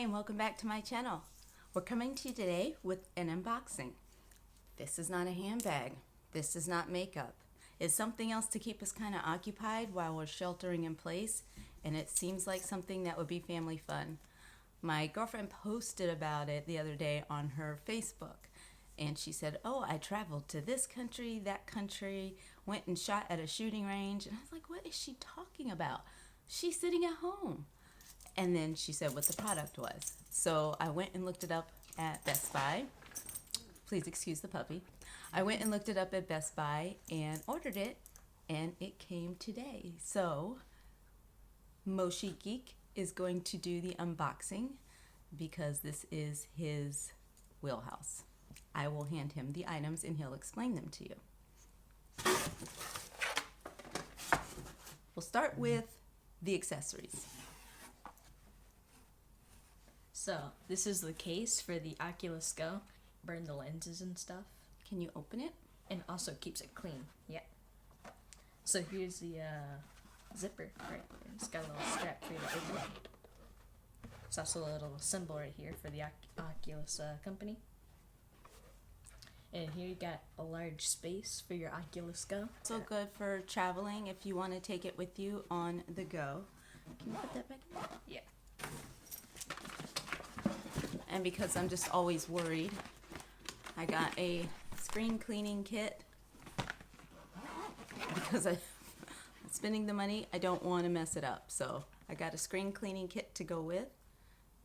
and welcome back to my channel. We're coming to you today with an unboxing. This is not a handbag. This is not makeup. It's something else to keep us kind of occupied while we're sheltering in place, and it seems like something that would be family fun. My girlfriend posted about it the other day on her Facebook, and she said, oh, I traveled to this country, that country, went and shot at a shooting range. And I was like, what is she talking about? She's sitting at home. And then she said what the product was. So I went and looked it up at Best Buy. Please excuse the puppy. I went and looked it up at Best Buy and ordered it, and it came today. So Moshi Geek is going to do the unboxing because this is his wheelhouse. I will hand him the items and he'll explain them to you. We'll start with the accessories. So, this is the case for the Oculus Go. Burn the lenses and stuff. Can you open it? And also keeps it clean. Yeah. So here's the zipper right here. It's got a little strap for you to open it. There's also a little symbol right here for the Oculus company. And here you got a large space for your Oculus Go. So good for traveling if you want to take it with you on the go. Can you put that back in? Yeah. And because I'm just always worried, I got a screen cleaning kit because I'm spending the money. I don't want to mess it up. So I got a screen cleaning kit to go with,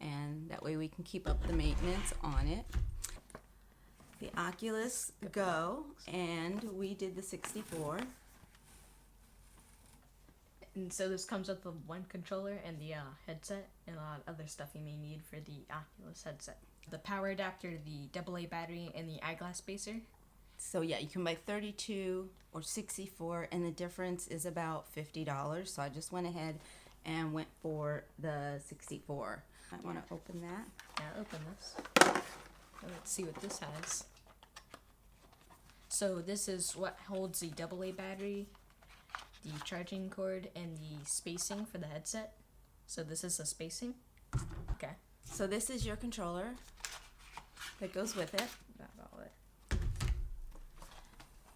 and that way we can keep up the maintenance on it. The Oculus Go, and we did the 64. And so this comes with the one controller and the headset and a lot of other stuff you may need for the Oculus headset. The power adapter, the AA battery, and the eyeglass spacer. So yeah, you can buy 32 or 64, and the difference is about $50. So I just went ahead and went for the 64. I want to open that. Yeah, open this. Let's see what this has. So this is what holds the AA battery, the charging cord, and the spacing for the headset. So this is the spacing. Okay. So this is your controller that goes with it. That's all it.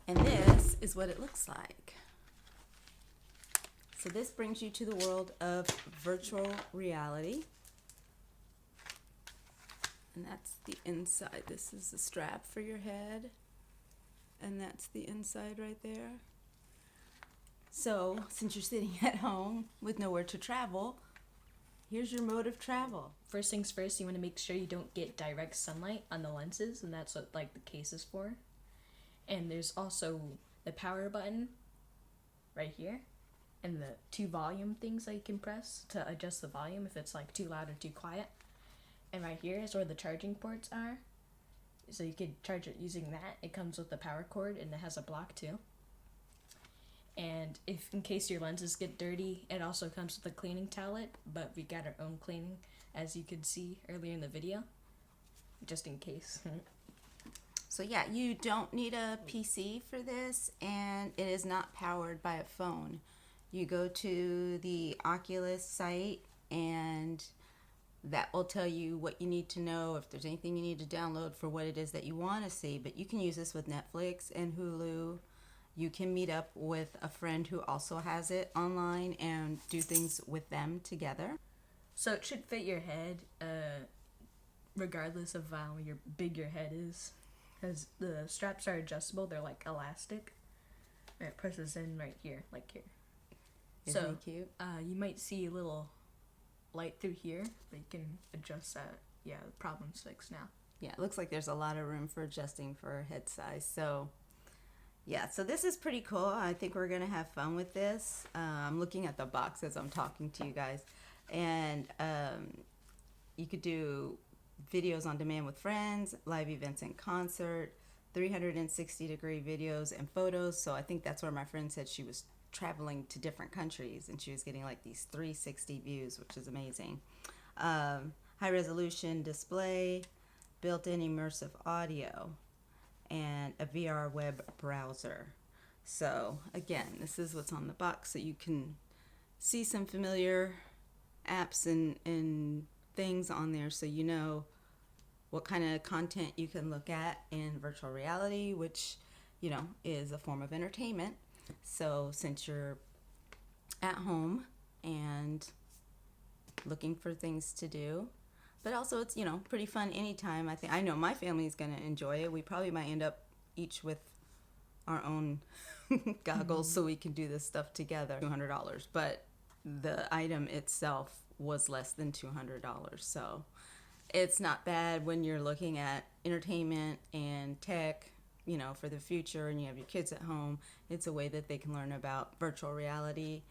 And this is what it looks like. So this brings you to the world of virtual reality. And that's the inside. This is the strap for your head. And that's the inside right there. So, since you're sitting at home with nowhere to travel, here's your mode of travel. First things first, you want to make sure you don't get direct sunlight on the lenses, and that's what the case is for. And there's also the power button right here, and the two volume things that you can press to adjust the volume if it's too loud or too quiet. And right here is where the charging ports are. So you could charge it using that. It comes with the power cord, and it has a block too. And if in case your lenses get dirty, it also comes with a cleaning towelette, but we got our own cleaning, as you could see earlier in the video, just in case. So yeah, you don't need a PC for this, and it is not powered by a phone. You go to the Oculus site, and that will tell you what you need to know, if there's anything you need to download for what it is that you want to see. But you can use this with Netflix and Hulu. You can meet up with a friend who also has it online and do things with them together. So it should fit your head, regardless of how big your head is. Because the straps are adjustable, they're like elastic. And it presses in right here, like here. Isn't it cute? You might see a little light through here, but you can adjust that. Yeah, the problem's fixed now. Yeah, it looks like there's a lot of room for adjusting for head size. So yeah, so this is pretty cool. I think we're going to have fun with this. I'm looking at the box as I'm talking to you guys. And you could do videos on demand with friends, live events and concert, 360-degree videos and photos. So I think that's where my friend said she was traveling to different countries, and she was getting these 360 views, which is amazing. High-resolution display, built-in immersive audio, and a VR web browser. So again, this is what's on the box, so you can see some familiar apps and things on there so you know what kind of content you can look at in virtual reality, which, you know, is a form of entertainment. So since you're at home and looking for things to do, but also it's, you know, pretty fun anytime. I know my family's going to enjoy it. We probably might end up each with our own goggles so we can do this stuff together. $200, but the item itself was less than $200. So it's not bad when you're looking at entertainment and tech, you know, for the future, and you have your kids at home. It's a way that they can learn about virtual reality,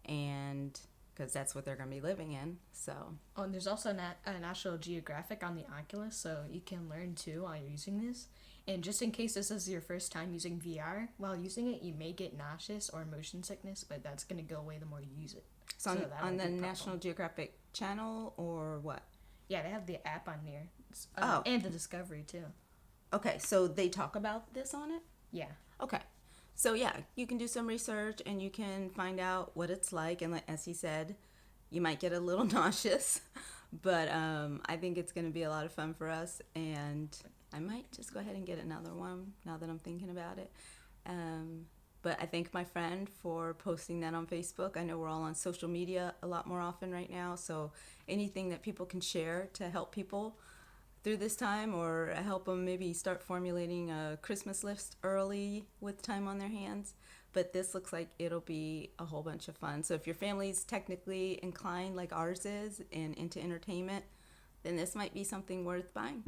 and because that's what they're going to be living in. So Oh, and there's also a National Geographic on the Oculus, so you can learn too while you're using this. And just in case this is your first time using VR, while using it, you may get nauseous or motion sickness, but that's going to go away the more you use it. So on the National Geographic channel or what? Yeah, they have the app on there. Oh. And the Discovery too. Okay, so they talk about this on it? Yeah. Okay. So yeah, you can do some research and you can find out what it's like. And like, as he said, you might get a little nauseous, but I think it's going to be a lot of fun for us. And I might just go ahead and get another one now that I'm thinking about it. But I thank my friend for posting that on Facebook. I know we're all on social media a lot more often right now. So anything that people can share to help people through this time, or help them maybe start formulating a Christmas list early with time on their hands. But this looks like it'll be a whole bunch of fun. So if your family's technically inclined like ours is and into entertainment, then this might be something worth buying.